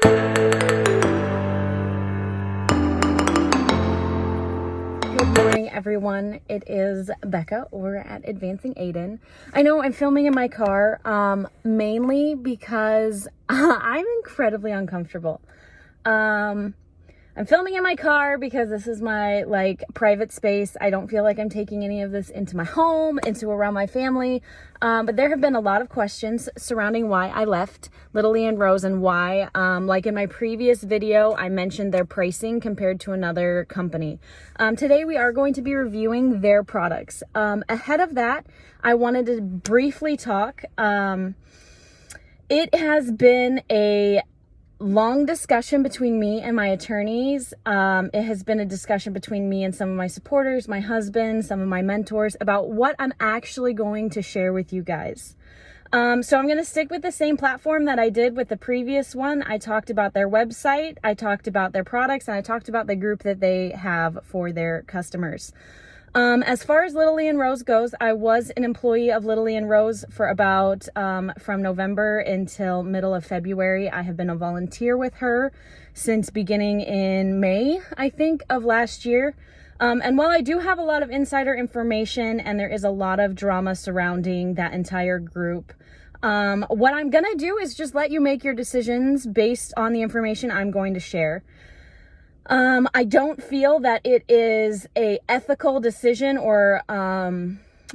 Good morning, everyone. It is Becca over at Advancing Aiden. I know I'm filming in my car, mainly because I'm incredibly uncomfortable. I'm filming in my car because this is my private space. I don't feel like I'm taking any of this into my home, around my family. But there have been a lot of questions surrounding why I left LittleLee and Rose and why, like in my previous video, I mentioned their pricing compared to another company. Today we are going to be reviewing their products. Ahead of that, I wanted to briefly talk. It has been a long discussion between me and my attorneys. It has been a discussion between me and some of my supporters, my husband, some of my mentors about what I'm actually going to share with you guys. So I'm going to stick with the same platform that I did with the previous one. I talked about their website, I talked about their products, and I talked about the group that they have for their customers. As far as LittleLee and Rose goes, I was an employee of LittleLee and Rose for about, from November until middle of February. I have been a volunteer with her since beginning in May, I think, of last year. And while I do have a lot of insider information and there is a lot of drama surrounding that entire group, what I'm gonna do is just let you make your decisions based on the information I'm going to share. I don't feel that it is a ethical decision, or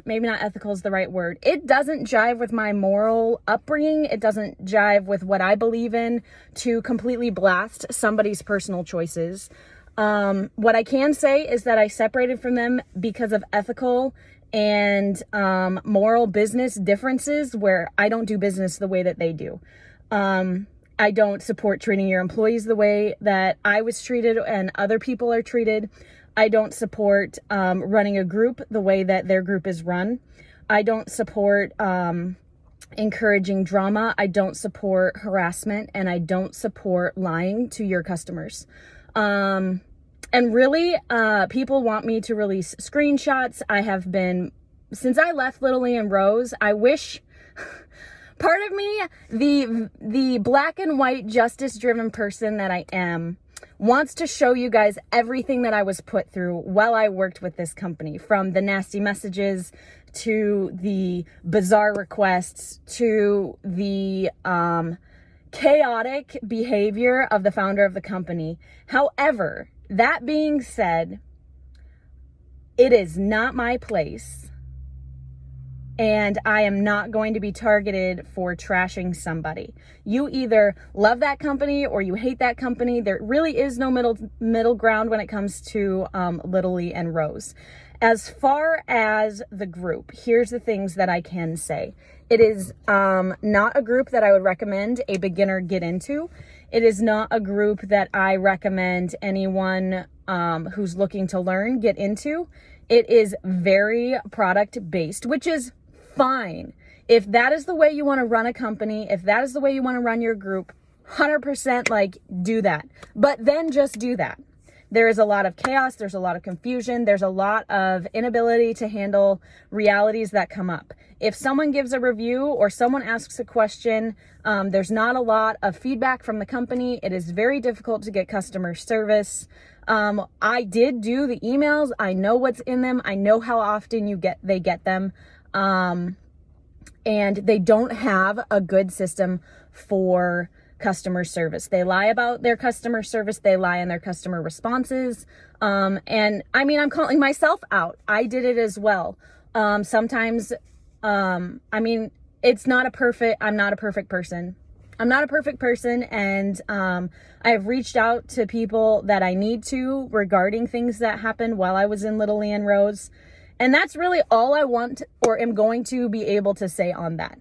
maybe not ethical is the right word. It doesn't jive with my moral upbringing. It doesn't jive with what I believe in to completely blast somebody's personal choices. What I can say is that I separated from them because of ethical and moral business differences where I don't do business the way that they do. I don't support treating your employees the way that I was treated and other people are treated. I don't support running a group the way that their group is run. I don't support encouraging drama. I don't support harassment, and I don't support lying to your customers. And really, people want me to release screenshots. I have been, since I left LittleLee and Rose, I wish... Part of me, the black and white justice-driven person that I am, wants to show you guys everything that I was put through while I worked with this company, from the nasty messages to the bizarre requests to the chaotic behavior of the founder of the company. However, that being said, it is not my place. And I am not going to be targeted for trashing somebody. You either love that company or you hate that company. There really is no middle ground when it comes to LittleLee and Rose. As far as the group, here's the things that I can say. It is not a group that I would recommend a beginner get into. It is not a group that I recommend anyone who's looking to learn get into. It is very product based, which is fine. If that is the way you want to run a company, if that is the way you want to run your group, 100% do that. But then just do that. There is a lot of chaos. There's a lot of confusion. There's a lot of inability to handle realities that come up. If someone gives a review or someone asks a question, there's not a lot of feedback from the company. It is very difficult to get customer service. I did do the emails. I know what's in them. I know how often they get them. And they don't have a good system for customer service. They lie about their customer service. They lie in their customer responses. And I mean, I'm calling myself out. I did it as well. Sometimes, I mean, I'm not a perfect person. I'm not a perfect person. And, I have reached out to people that I need to regarding things that happened while I was in LittleLee and Rose. And that's really all I want or am going to be able to say on that.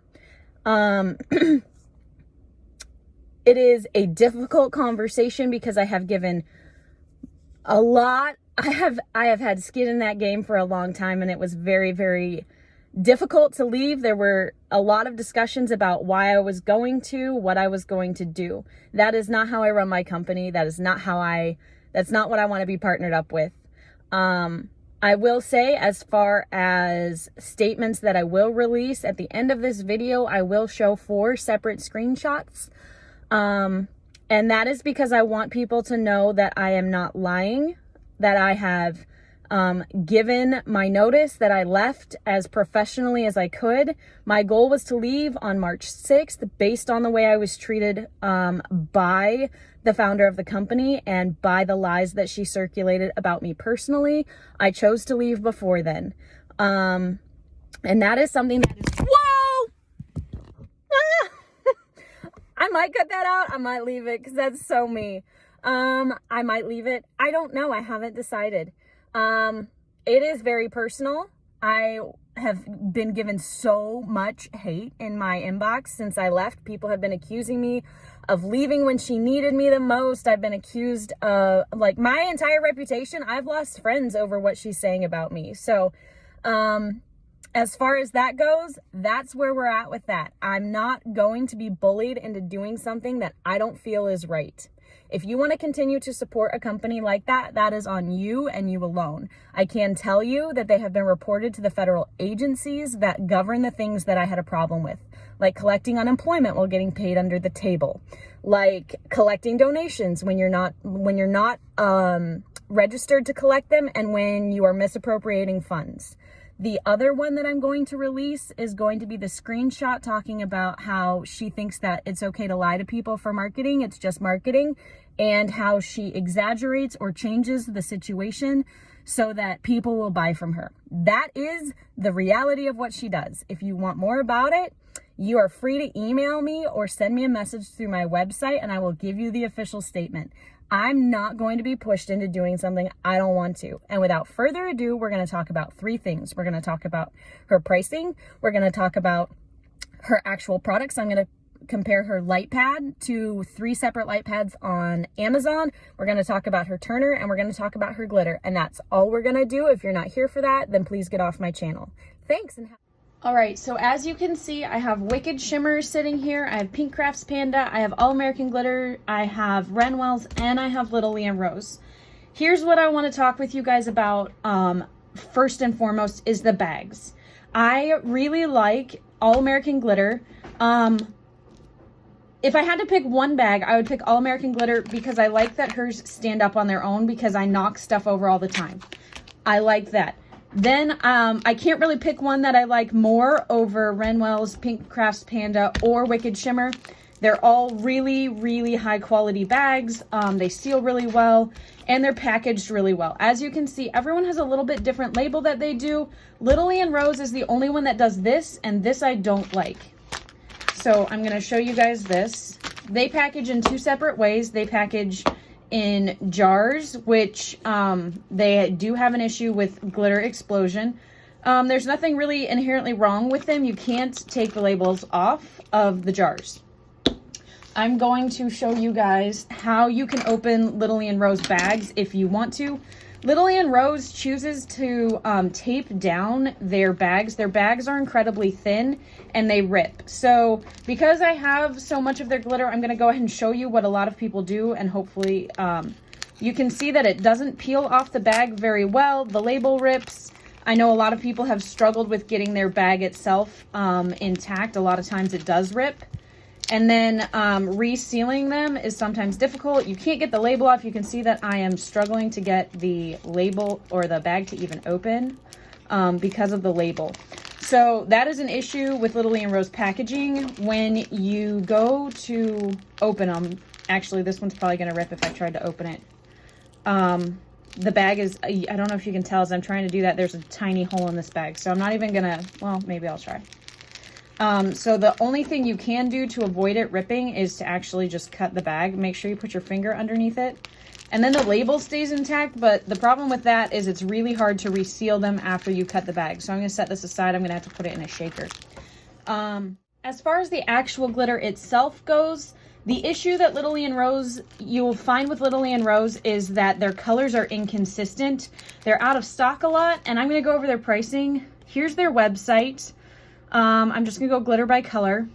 It is a difficult conversation because I have given a lot. I have had skin in that game for a long time, and it was very, very difficult to leave. There were a lot of discussions about why I was going to, what I was going to do. That is not how I run my company. That's not what I want to be partnered up with. I will say, as far as statements that I will release at the end of this video, I will show 4 separate screenshots. And that is because I want people to know that I am not lying, that I have given my notice, that I left as professionally as I could. My goal was to leave on March 6th based on the way I was treated by the founder of the company and by the lies that she circulated about me personally. I chose to leave before then. And that is something that is, whoa! I might cut that out. I might leave it because that's so me. I might leave it. I don't know. I haven't decided. It is very personal. I have been given so much hate in my inbox since I left. People have been accusing me of leaving when she needed me the most. I've been accused of, like, my entire reputation. I've lost friends over what she's saying about me. So, as far as that goes, that's where we're at with that. I'm not going to be bullied into doing something that I don't feel is right. If you want to continue to support a company like that, that is on you and you alone. I can tell you that they have been reported to the federal agencies that govern the things that I had a problem with, like collecting unemployment while getting paid under the table, like collecting donations when you're not registered to collect them, and when you are misappropriating funds. The other one that I'm going to release is going to be the screenshot talking about how she thinks that it's okay to lie to people for marketing. It's just marketing, and how she exaggerates or changes the situation so that people will buy from her. That is the reality of what she does. If you want more about it, you are free to email me or send me a message through my website and I will give you the official statement. I'm not going to be pushed into doing something I don't want to. And without further ado, we're going to talk about three things. We're going to talk about her pricing. We're going to talk about her actual products. I'm going to compare her light pad to 3 separate light pads on Amazon. We're going to talk about her turner, and we're going to talk about her glitter. And that's all we're going to do. If you're not here for that, then please get off my channel. Thanks. All right, so as you can see, I have Wicked Shimmer sitting here. I have Pink Crafts Panda. I have All American Glitter. I have Renwells, and I have LittleLee and Rose. Here's what I want to talk with you guys about. First and foremost is the bags. I really like All American Glitter. If I had to pick one bag, I would pick All American Glitter because I like that hers stand up on their own because I knock stuff over all the time. I like that. Then I can't really pick one that I like more over Renwells, Pink Crafts Panda, or Wicked Shimmer. They're all really, really high quality bags. They seal really well, and they're packaged really well. As you can see, everyone has a little bit different label that they do. LittleLee and Rose is the only one that does this, and this I don't like. So I'm going to show you guys this. They package in 2 separate ways. They package in jars, which they do have an issue with glitter explosion. There's nothing really inherently wrong with them. You can't take the labels off of the jars. I'm going to show you guys how you can open LittleLee and Rose bags if you want to. LittleLee and Rose chooses to tape down their bags. Their bags are incredibly thin and they rip. So because I have so much of their glitter, I'm going to go ahead and show you what a lot of people do, and hopefully you can see that it doesn't peel off the bag very well. The label rips. I know a lot of people have struggled with getting their bag itself intact. A lot of times it does rip. And then resealing them is sometimes difficult. You can't get the label off. You can see that I am struggling to get the label or the bag to even open because of the label. So that is an issue with LittleLee and Rose packaging. When you go to open them, actually this one's probably going to rip if I tried to open it. The bag is, I don't know if you can tell as I'm trying to do that, there's a tiny hole in this bag. So I'm not even going to, well, maybe I'll try. So the only thing you can do to avoid it ripping is to actually just cut the bag. Make sure you put your finger underneath it. And then the label stays intact, but the problem with that is it's really hard to reseal them after you cut the bag. So I'm going to set this aside. I'm going to have to put it in a shaker. As far as the actual glitter itself goes, the issue that LittleLee and Rose, you will find with LittleLee and Rose is that their colors are inconsistent. They're out of stock a lot, and I'm going to go over their pricing. Here's their website. I'm just gonna go glitter by color.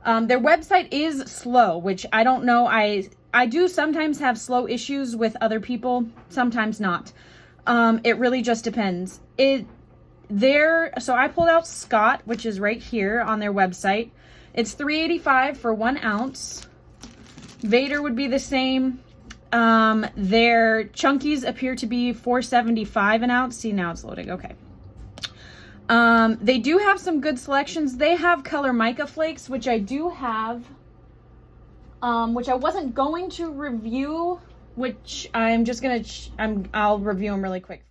Their website is slow, which I don't know. I do sometimes have slow issues with other people, sometimes not. It really just depends. So I pulled out Scott, which is right here on their website. It's $3.85 for 1 ounce. Vader would be the same. Their chunkies appear to be $4.75 an ounce. See, now it's loading. Okay. They do have some good selections. They have color mica flakes, which I do have, which I wasn't going to review, which I'm just gonna, I'll review them really quick.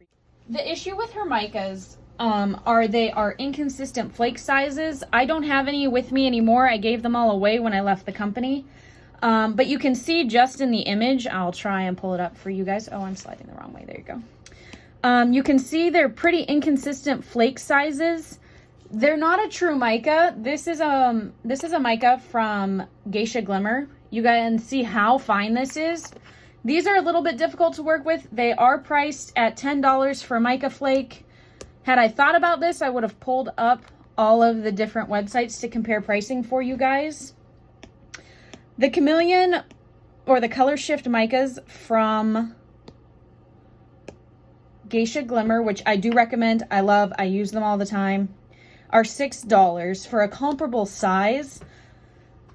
The issue with her micas, they are inconsistent flake sizes. I don't have any with me anymore. I gave them all away when I left the company. But you can see just in the image, I'll try and pull it up for you guys. Oh, I'm sliding the wrong way. There you go. You can see they're pretty inconsistent flake sizes. They're not a true mica. This is a mica from Geisha Glimmer. You guys can see how fine this is. These are a little bit difficult to work with. They are priced at $10 for a mica flake. Had I thought about this, I would have pulled up all of the different websites to compare pricing for you guys. The Chameleon or the Color Shift micas from Geisha Glimmer, which I do recommend, I love, I use them all the time, are $6 for a comparable size.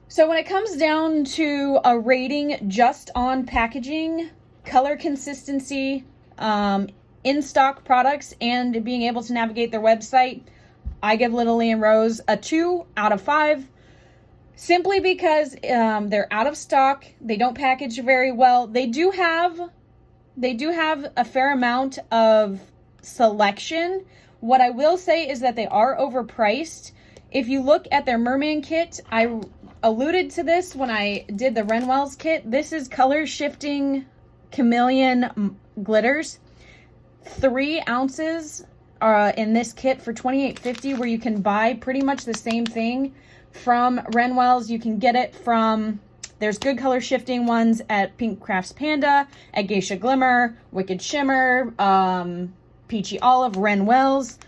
So when it comes down to a rating just on packaging, color consistency, in-stock products, and being able to navigate their website, I give LittleLee and Rose a 2 out of 5. Simply because they're out of stock. They don't package very well. They do have a fair amount of selection. What I will say is that they are overpriced. If you look at their Mermaid Kit, I alluded to this when I did the Renwell's kit. This is color shifting chameleon glitters. 3 ounces in this kit for $28.50, where you can buy pretty much the same thing from Renwell's. You can get it from, there's good color shifting ones at Pink Crafts Panda, at Geisha Glimmer, Wicked Shimmer, Peachy Olive, Renwell's.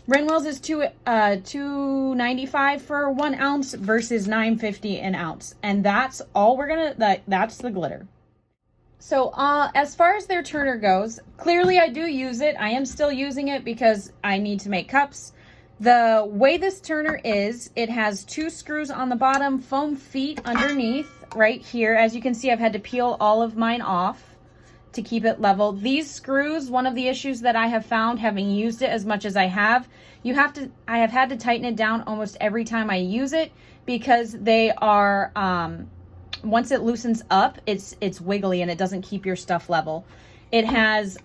Renwell's is $2.95 for 1 ounce versus $9.50 an ounce. And that's all that's the glitter. So as far as their turner goes, clearly I do use it. I am still using it because I need to make cups. The way this turner is, it has 2 screws on the bottom, foam feet underneath right here. As you can see, I've had to peel all of mine off to keep it level. These screws, one of the issues that I have found having used it as much as I have, I have had to tighten it down almost every time I use it, because they are, once it loosens up, it's wiggly and it doesn't keep your stuff level. It has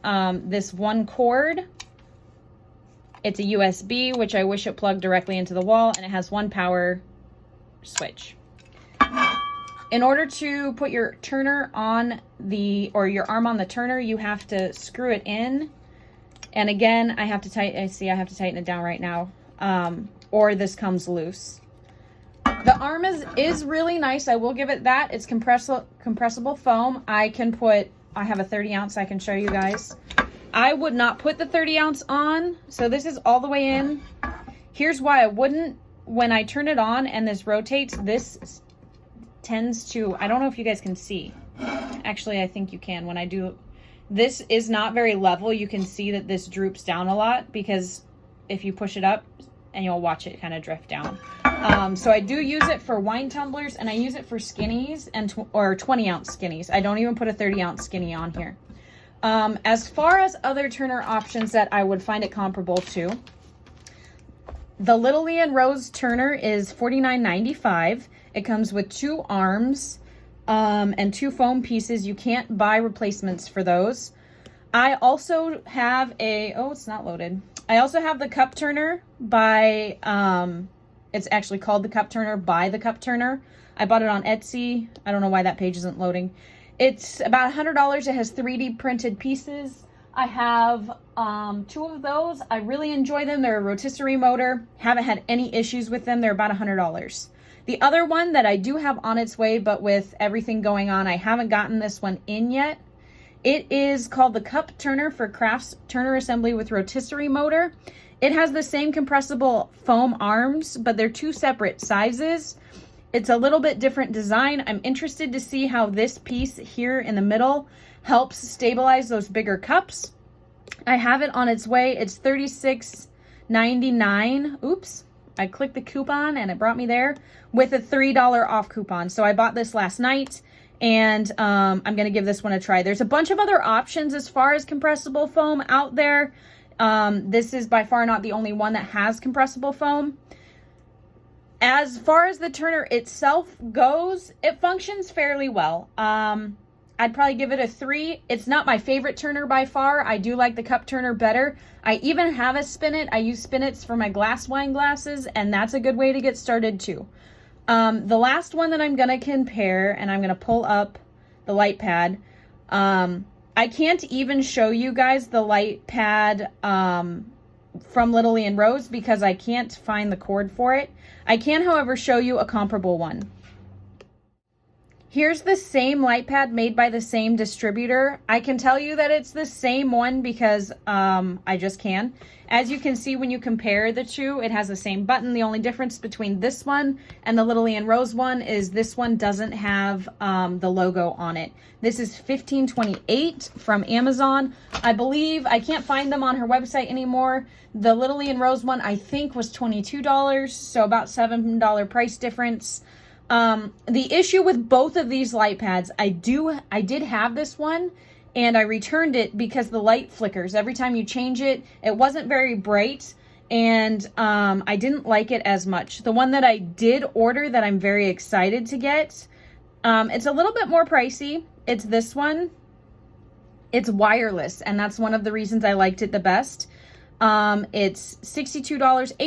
this one cord. It's a USB, which I wish it plugged directly into the wall, and it has 1 power switch. In order to put your turner on your arm on the turner, you have to screw it in. And again, I have to tighten it down right now, or this comes loose. The arm is really nice. I will give it that. It's compressible foam. I have a 30 ounce I can show you guys. I would not put the 30 ounce on. So this is all the way in. Here's why I wouldn't. When I turn it on and this rotates, this tends to, I don't know if you guys can see. Actually, I think you can. When I do, this is not very level. You can see that this droops down a lot, because if you push it up, and you'll watch it kind of drift down. So I do use it for wine tumblers, and I use it for skinnies or 20 ounce skinnies. I don't even put a 30 ounce skinny on here. As far as other turner options that I would find it comparable to, the LittleLee and Rose turner is $49.95. It comes with 2 arms and 2 foam pieces. You can't buy replacements for those. I also have it's not loaded. I also have the cup turner by, it's actually called the cup turner by the cup turner. I bought it on Etsy. I don't know why that page isn't loading. It's about $100. It has 3D printed pieces. I have 2 of those. I really enjoy them. They're a rotisserie motor. Haven't had any issues with them. They're about $100. The other one that I do have on its way, but with everything going on, I haven't gotten this one in yet. It is called the Cup Turner for Crafts Turner Assembly with Rotisserie Motor. It has the same compressible foam arms, but they're 2 separate sizes. It's a little bit different design. I'm interested to see how this piece here in the middle helps stabilize those bigger cups. I have it on its way. It's $36.99. Oops. I clicked the coupon and it brought me there with a $3 off coupon. So I bought this last night. and I'm going to give this one a try. There's a bunch of other options as far as compressible foam out there. This is by far not the only one that has compressible foam. As far as the turner itself goes, it functions fairly well. I'd probably give it a 3. It's not my favorite turner by far. I do like the cup turner better. I even have a spinet. I use spinets for my glass wine glasses, and that's a good way to get started too. The last one that I'm going to compare, and I'm going to pull up the light pad. I can't even show you guys the light pad from LittleLee and Rose because I can't find the cord for it. I can, however, show you a comparable one. Here's the same light pad made by the same distributor. I can tell you that it's the same one because I just can. As you can see, when you compare the two, it has the same button. The only difference between this one and the LittleLee and Rose one is this one doesn't have the logo on it. This is $15.28 from Amazon. I believe, I can't find them on her website anymore. The LittleLee and Rose one, I think, was $22, so about $7 price difference. The issue with both of these light pads, I did have this one, and I returned it because the light flickers. Every time you change it, it wasn't very bright, and I didn't like it as much. The one that I did order that I'm very excited to get, it's a little bit more pricey. It's this one. It's wireless, and that's one of the reasons I liked it the best. It's $62,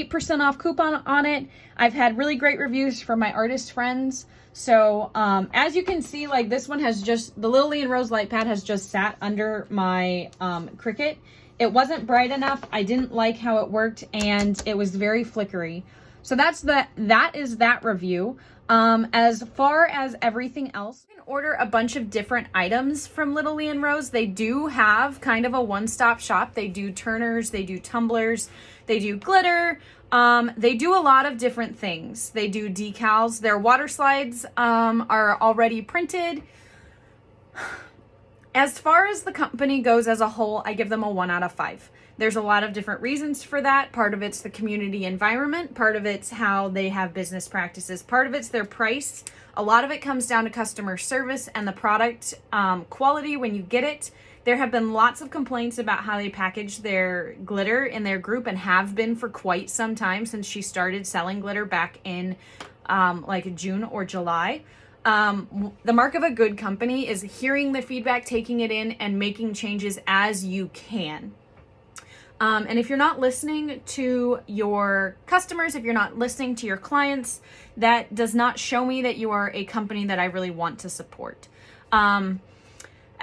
8% off coupon on it. I've had really great reviews from my artist friends. So, as you can see, like this one has just, the LittleLee and Rose light pad has just sat under my, Cricut. It wasn't bright enough. I didn't like how it worked, and it was very flickery. So that is that review. As far as everything else, you can order a bunch of different items from LittleLee and Rose. They do have kind of a one-stop shop. They do turners, they do tumblers, they do glitter. They do a lot of different things. They do decals. Their water slides are already printed. As far as the company goes as a whole, I give them a 1 out of 5. There's a lot of different reasons for that. Part of it's the community environment. Part of it's how they have business practices. Part of it's their price. A lot of it comes down to customer service and the product quality when you get it. There have been lots of complaints about how they package their glitter in their group, and have been for quite some time since she started selling glitter back in like June or July. The mark of a good company is hearing the feedback, taking it in, and making changes as you can. And if you're not listening to your customers, if you're not listening to your clients, that does not show me that you are a company that I really want to support.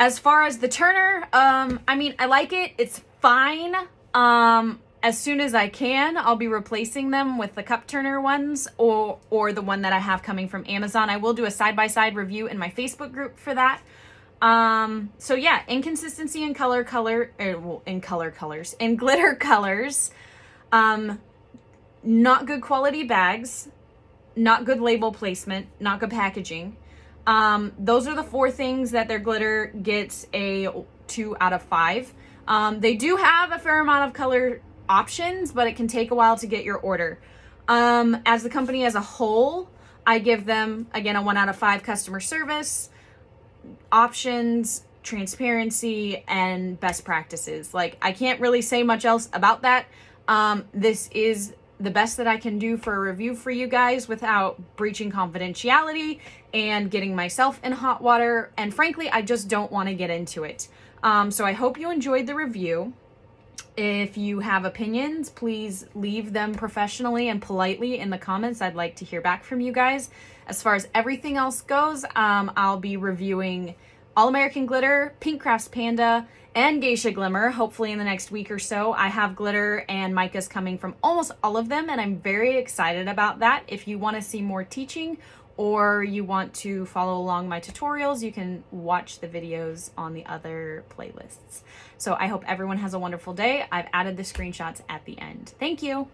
As far as the turner, I mean, I like it. It's fine. As soon as I can, I'll be replacing them with the cup turner ones or the one that I have coming from Amazon. I will do a side-by-side review in my Facebook group for that. So yeah, inconsistency in glitter colors, not good quality bags, not good label placement, not good packaging. Those are the 4 things that their glitter gets a 2 out of 5. They do have a fair amount of color options, but it can take a while to get your order. As the company as a whole, I give them, again, a 1 out of 5 customer service, options, transparency, and best practices. Like, I can't really say much else about that. This is the best that I can do for a review for you guys without breaching confidentiality and getting myself in hot water. And frankly, I just don't want to get into it. So I hope you enjoyed the review. If you have opinions, please leave them professionally and politely in the comments. I'd like to hear back from you guys. As far as everything else goes, I'll be reviewing All American Glitter, Pink Crafts Panda, and Geisha Glimmer, hopefully in the next week or so. I have glitter and micas coming from almost all of them, and I'm very excited about that. If you want to see more teaching or you want to follow along my tutorials, you can watch the videos on the other playlists. So I hope everyone has a wonderful day. I've added the screenshots at the end. Thank you.